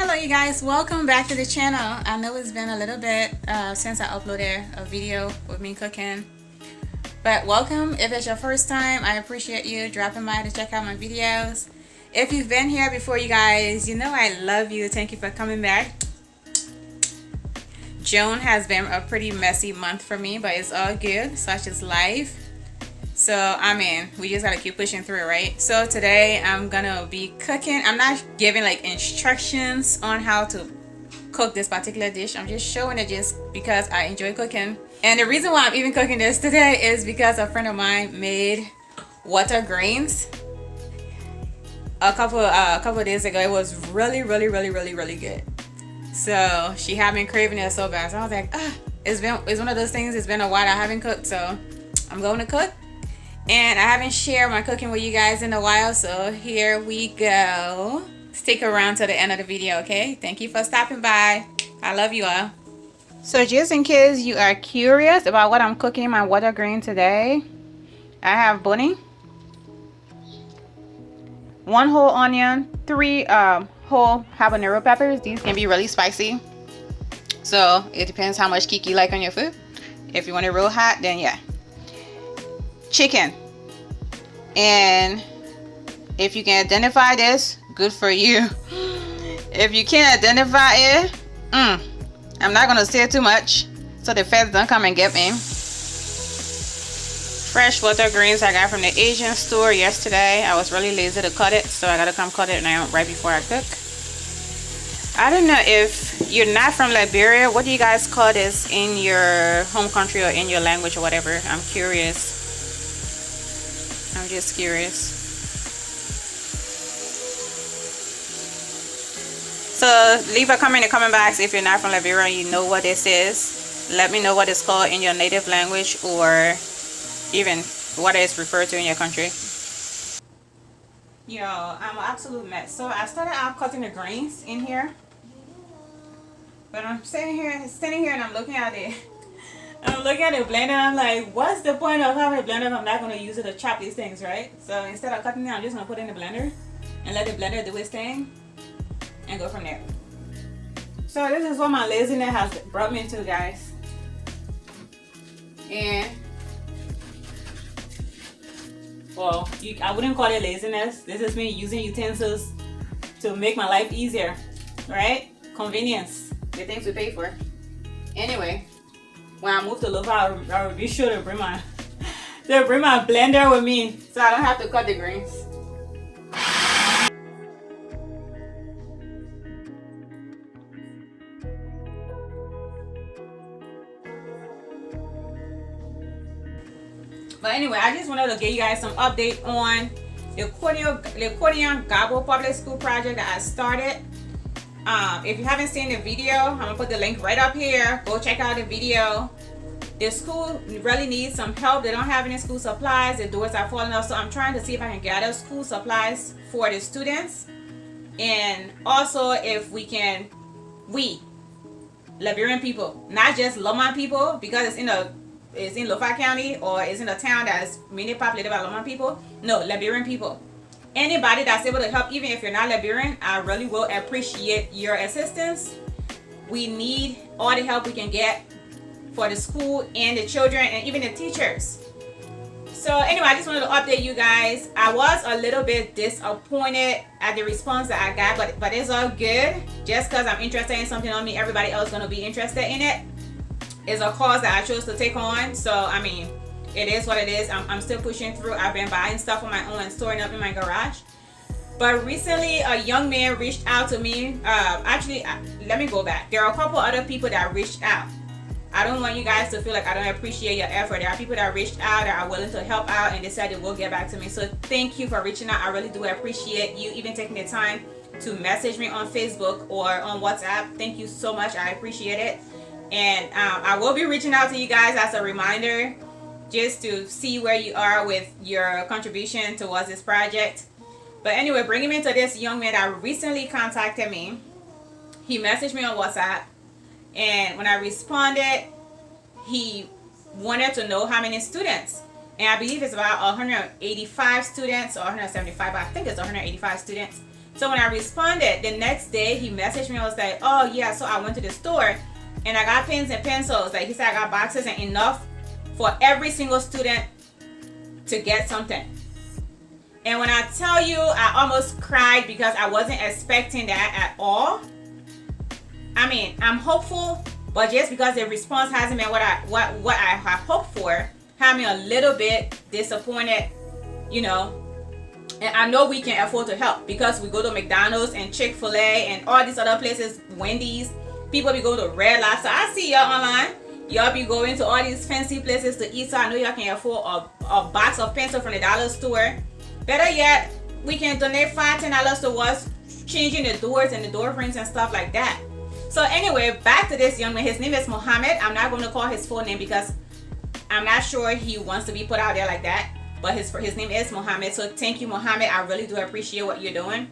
Hello you guys, welcome back to the channel. I know it's been a little bit since I uploaded a video with me cooking, but welcome. If it's your first time, I appreciate you dropping by to check out my videos. If you've been here before, you guys, you know I love you. Thank you for coming back. June has been a pretty messy month for me, but it's all good. Such is life. So I mean, we just gotta keep pushing through, right? So today I'm gonna be cooking. I'm not giving like instructions on how to cook this particular dish. I'm just showing it just because I enjoy cooking. And the reason why I'm even cooking this today is because a friend of mine made water grains a couple of days ago. It was really good. So she had been craving it so bad. So I was like, it's one of those things. It's been a while I haven't cooked, so I'm going to cook. And I haven't shared my cooking with you guys in a while, so here we go. Stick around to the end of the video, okay? Thank you for stopping by. I love you all. So just in case you are curious about what I'm cooking in my water grain today, I have bunny, 1 whole onion, 3 whole habanero peppers. These can be really spicy, so it depends how much kick you like on your food. If you want it real hot, then yeah. Chicken, and if you can identify this, good for you. If you can't identify it, I'm not gonna say too much so the feds don't come and get me. Fresh water greens I got from the Asian store yesterday. I was really lazy to cut it, so I gotta come cut it now right before I cook. I don't know if you're not from Liberia, what do you guys call this in your home country or in your language or whatever? I'm curious. I'm just curious. So leave a comment in the comment box if you're not from Liberia and you know what this is. Let me know what it's called in your native language, or even what it's referred to in your country. Yo, I'm an absolute mess. So I started out cutting the grains in here, but I'm standing here and I'm looking at it. I'm looking at the blender. I'm like, what's the point of having a blender if I'm not going to use it to chop these things, right? So instead of cutting it, I'm just going to put it in the blender and let the blender do its thing and go from there. So this is what my laziness has brought me to, guys. And well, I wouldn't call it laziness. This is me using utensils to make my life easier, right? Convenience, the things we pay for. Anyway, when I move to Lofa, I will be sure to bring my blender with me so I don't have to cut the greens. But anyway, I just wanted to give you guys some update on the Konia School Public School Project that I started. If you haven't seen the video, I'm gonna put the link right up here. Go check out the video. The school really needs some help. They don't have any school supplies. The doors are falling off, so I'm trying to see if I can gather school supplies for the students. And also if we Liberian people, not just Loma people, because it's in Lofa County or it's in a town that's mainly populated by Loma people. No, Liberian people. Anybody that's able to help, even if you're not Liberian, I really will appreciate your assistance. We need all the help we can get for the school and the children and even the teachers. So anyway, I just wanted to update you guys. I was a little bit disappointed at the response that I got, but it's all good. Just because I'm interested in something on me, everybody else is going to be interested in it. It's a cause that I chose to take on. So I mean, it is what it is. I'm still pushing through. I've been buying stuff on my own and storing up in my garage. But recently, a young man reached out to me. Actually, let me go back. There are a couple other people that reached out. I don't want you guys to feel like I don't appreciate your effort. There are people that reached out, that are willing to help out, and they said they will get back to me. So thank you for reaching out. I really do appreciate you even taking the time to message me on Facebook or on WhatsApp. Thank you so much. I appreciate it. And I will be reaching out to you guys as a reminder, just to see where you are with your contribution towards this project. But anyway, bringing me to this young man that recently contacted me. He messaged me on WhatsApp, and when I responded, he wanted to know how many students. And I believe it's about 185 students or 175, but I think it's 185 students So when I responded, the next day he messaged me. I was like, oh yeah, so I went to the store and I got pens and pencils. Like he said, I got boxes and enough for every single student to get something. And when I tell you, I almost cried because I wasn't expecting that at all. I mean, I'm hopeful, but just because the response hasn't been what I have hoped for, had me a little bit disappointed, you know. And I know we can afford to help because we go to McDonald's and Chick-fil-A and all these other places, Wendy's. People be going to Red Lobster. I see y'all online. Y'all be going to all these fancy places to eat, so I know y'all can afford a box of pencil from the dollar store. Better yet, we can donate $5-10 towards changing the doors and the door frames and stuff like that. So anyway, back to this young man. His name is Mohammed. I'm not going to call his full name because I'm not sure he wants to be put out there like that. But his name is Mohammed. So thank you, Mohammed. I really do appreciate what you're doing.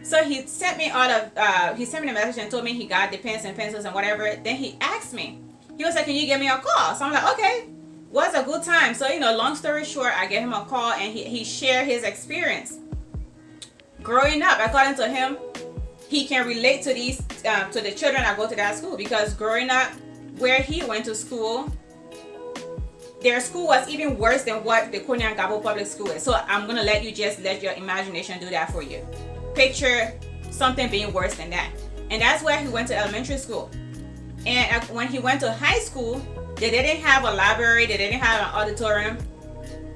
So he sent me he sent me a message and told me he got the pens and pencils and whatever. Then he asked me. He was like, can you give me a call? So I'm like, okay, what's a good time? So, you know, long story short, I gave him a call and he shared his experience. Growing up, according to him, he can relate to these, to the children that go to that school, because growing up where he went to school, their school was even worse than what the Konia public school is. So I'm going to let you just let your imagination do that for you. Picture something being worse than that. And that's where he went to elementary school. And when he went to high school, they didn't have a library, they didn't have an auditorium,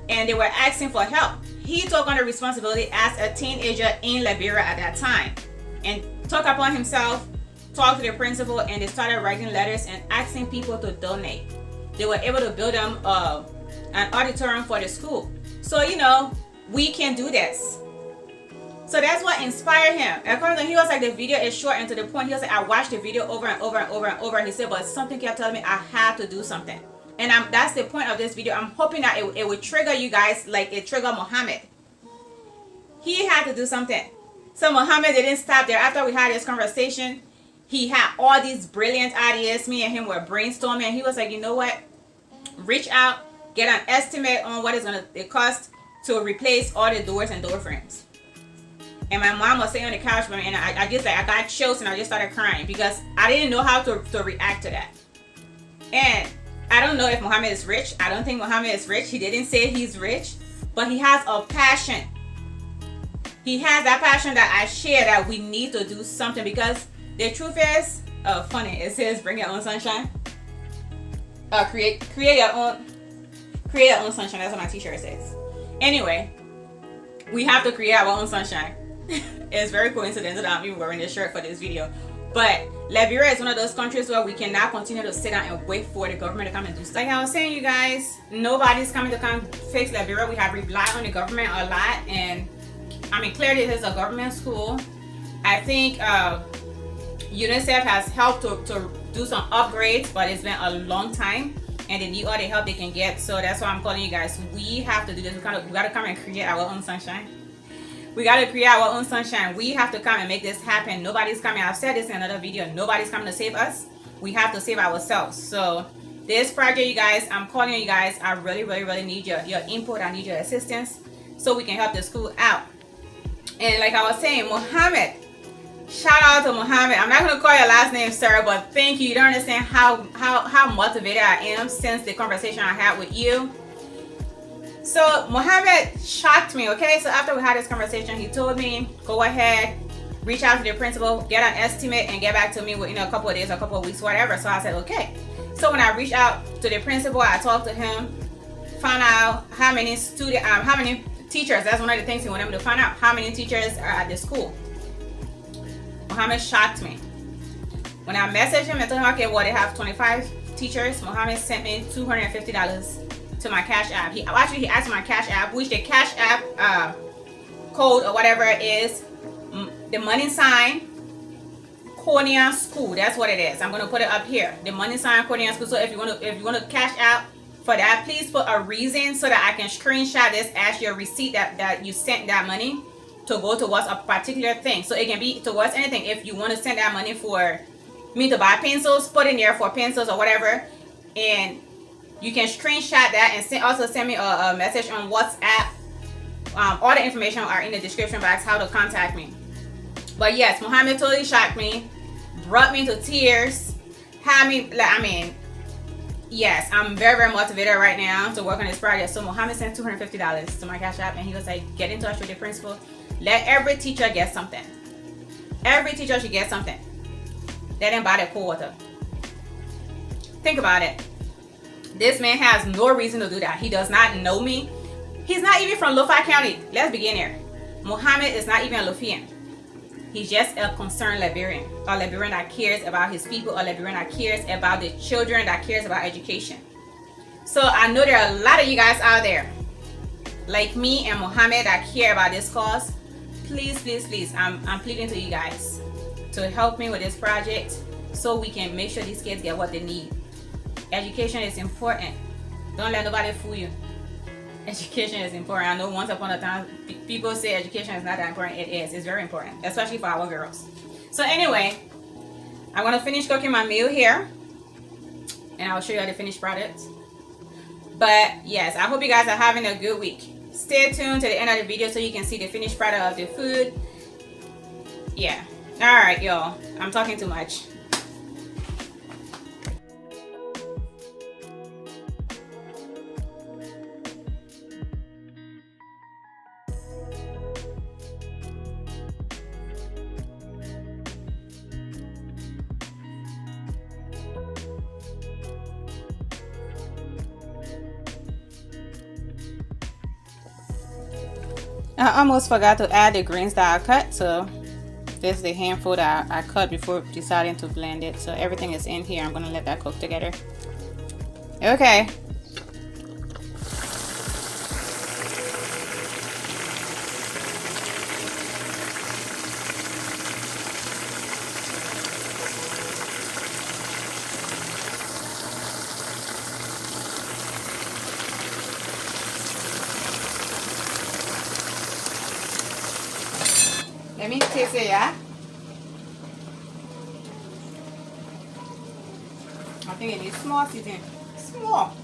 and they were asking for help. He took on the responsibility as a teenager in Liberia at that time and took upon himself, talked to the principal, and they started writing letters and asking people to donate. They were able to build them an auditorium for the school. So, you know, we can do this. So that's what inspired him. According to him, he was like, the video is short and to the point. He was like, I watched the video over and over and over and over. He said, but something kept telling me I have to do something. And that's the point of this video. I'm hoping that it would trigger you guys like it triggered Mohammed. He had to do something. So Mohammed didn't stop there. After we had this conversation, he had all these brilliant ideas. Me and him were brainstorming. And he was like, you know what? Reach out, get an estimate on what it's going to cost to replace all the doors and door frames. And my mom was sitting on the couch with me, and I just like, I got chills and I just started crying because I didn't know how to react to that. And I don't know if Mohammed is rich. I don't think Mohammed is rich. He didn't say he's rich, but he has a passion. He has that passion that I share, that we need to do something, because the truth is, funny, it says bring your own sunshine. Create your own sunshine. That's what my t-shirt says. Anyway, we have to create our own sunshine. It's very coincidental that I'm even wearing this shirt for this video. But Liberia is one of those countries where we cannot continue to sit down and wait for the government to come and do stuff. Like I was saying, you guys, nobody's coming to come fix Liberia. We have relied on the government a lot. And I mean, clearly this is a government school. I think UNICEF has helped to do some upgrades, but it's been a long time. And they need all the help they can get. So that's why I'm calling you guys. We have to do this. We got to come and create our own sunshine. We got to create our own sunshine. We have to come and make this happen. Nobody's coming. I've said this in another video. Nobody's coming to save us. We have to save ourselves. So this project, you guys, I'm calling you guys. I really, really, really need your input. I need your assistance so we can help the school out. And like I was saying, Mohammed, shout out to Mohammed. I'm not going to call your last name, sir, but thank you. You don't understand how motivated I am since the conversation I had with you. So Mohammed shocked me, okay? So after we had this conversation, he told me, go ahead, reach out to the principal, get an estimate, and get back to me within a couple of days, a couple of weeks, whatever. So I said, okay. So when I reached out to the principal, I talked to him, found out how many teachers, that's one of the things he wanted me to find out, how many teachers are at the school. Mohammed shocked me. When I messaged him and told him, okay, well, they have 25 teachers, Mohammed sent me $250 to my Cashapp. He asked my Cashapp, which the Cashapp code or whatever is the money sign Konia School. That's what it is. I'm gonna put it up here. The money sign Konia School. So if you want to cash out for that, please put a reason so that I can screenshot this as your receipt that you sent that money to go towards a particular thing. So it can be towards anything. If you want to send that money for me to buy pencils, put in there for pencils or whatever, and you can screenshot that and also send me a message on WhatsApp. All the information are in the description box, how to contact me. But yes, Muhammad totally shocked me, brought me to tears, had me like, I mean, yes, I'm very, very motivated right now to work on this project. So Muhammad sent $250 to my Cash App, and he was like, get in touch with the principal. Let every teacher get something. Every teacher should get something. Let them buy their cold water. Think about it. This man has no reason to do that. He does not know me. He's not even from Lofa County. Let's begin here. Muhammad is not even a Lofian. He's just a concerned Liberian. A Liberian that cares about his people. A Liberian that cares about the children, that cares about education. So I know there are a lot of you guys out there, like me and Muhammad, that care about this cause. Please, please, please, I'm pleading to you guys to help me with this project so we can make sure these kids get what they need. Education is important. Don't let nobody fool you. Education is important. I know once upon a time people say education is not that important. It is. It's very important, especially for our girls. So anyway, I'm gonna finish cooking my meal here, and I'll show you the finished product. But yes, I hope you guys are having a good week. Stay tuned to the end of the video so you can see the finished product of the food. Yeah. All right, y'all. I'm talking too much. I almost forgot to add the greens that I cut, so this is the handful that I cut before deciding to blend it. So everything is in here. I'm gonna let that cook together. Okay. Let me taste it, yeah? I think it needs small seasoning. Small.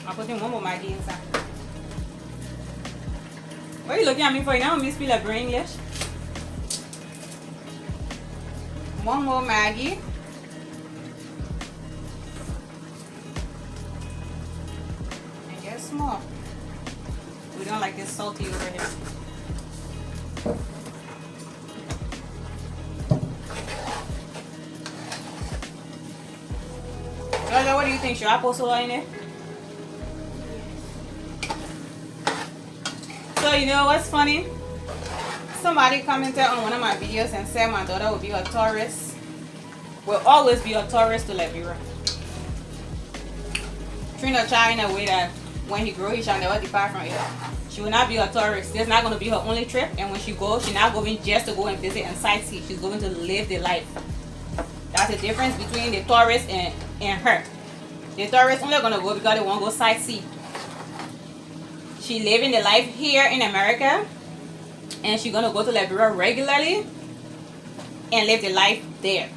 I'll put in one more Maggi inside. What are you looking at me for? You don't speak like brain English. One more Maggi. And just small. We don't like this salty over here. Georgia, what do you think? Should I put soda in it? So you know what's funny? Somebody commented on one of my videos and said my daughter will be a tourist. Will always be a tourist to Liberia. Train a child in a way that when he grows, he shall never depart from it. She will not be a tourist. This is not going to be her only trip. And when she goes, she's not going just to go and visit and sightsee. She's going to live the life. That's the difference between the tourist and her. The tourist only going to go because they want to go sightsee. She living the life here in America. And she's going to go to Liberia regularly and live the life there.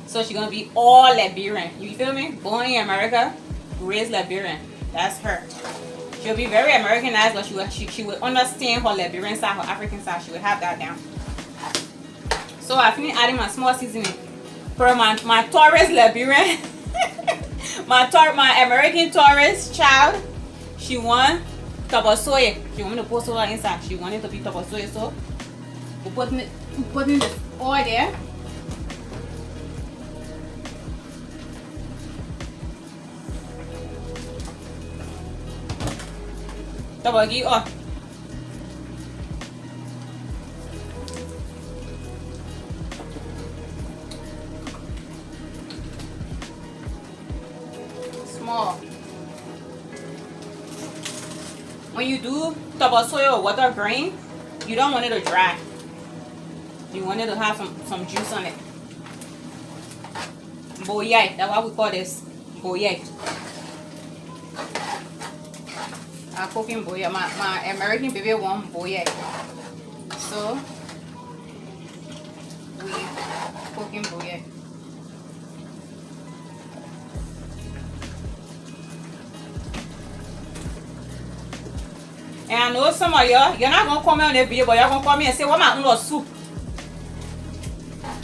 So she's going to be all Liberian. You feel me? Born in America, raised Liberian. That's her. She'll be very Americanized, but she will understand her Liberian side, her African side. She will have that down. So I finished adding my small seasoning. For my tourist Liberian, my American tourist child, she want tabasoye. She want me to put soda inside. She wanted to be tabasoye, so we're putting the oil there. Tabagi oil. Small. When you do tabasoy or water grain, you don't want it to dry. You want it to have some juice on it. Boyai, that's what we call this. Boyai. I'm cooking boyai. My American baby want boyai. So we cooking boyai. And I know some of y'all, you're not gonna comment on the video, but you're gonna come here and say, what my soup?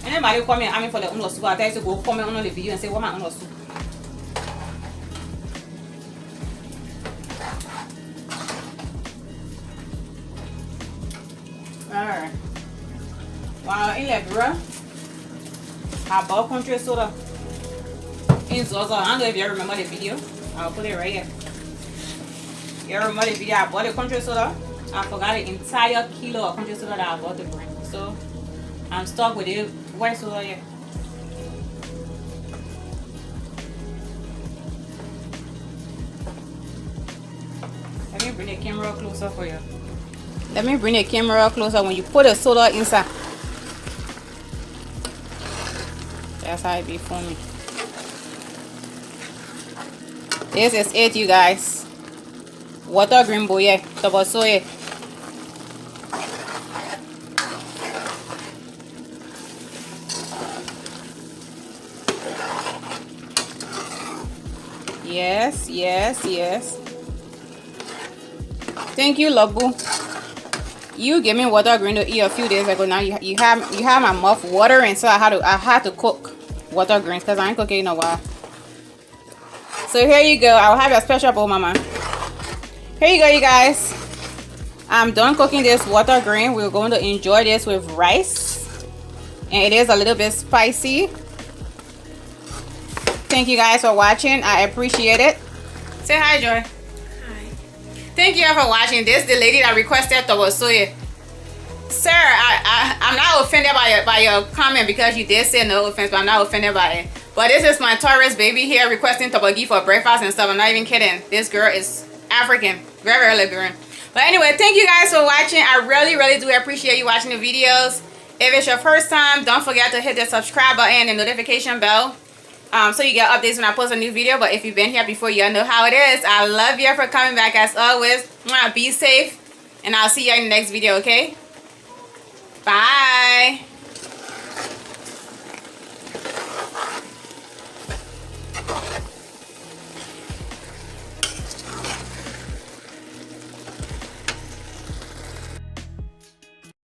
Anybody comment, I mean for the soup, I tell you to go comment on the video and say, what my soup? Alright. While in Liberia, I bought country soda in Zaza. I don't know if you remember the video. I'll put it right here. You remember the video? I bought the country soda. I forgot the entire kilo of country soda that I bought to bring. So I'm stuck with the white soda here. Let me bring the camera closer for you. Let me bring the camera closer when you put the soda inside. That's how it be for me. This is it, you guys. Water green boye, tobosoye. Yes, yes, yes. Thank you, Labu. You gave me water green to eat a few days ago. Now you have my mouth watering, so I had to cook water greens because I ain't cooking in a while. So here you go. I'll have a special bowl, mama. Here you go, you guys. I'm done cooking this water green. We're going to enjoy this with rice, and it is a little bit spicy. Thank you guys for watching. I appreciate it. Say hi, Joy. Hi. Thank you for watching. This is the lady that requested tobosoye. Sir, I'm not offended by your comment because you did say no offense, but I'm not offended by it. But this is my tourist baby here requesting tobogi for breakfast and stuff. I'm not even kidding. This girl is African. Very, very Liberian. But anyway, thank you guys for watching. I really, really do appreciate you watching the videos. If it's your first time, don't forget to hit the subscribe button and notification bell. So you get updates when I post a new video. But if you've been here before, you know how it is. I love you for coming back as always. Be safe. And I'll see you in the next video, okay? Bye.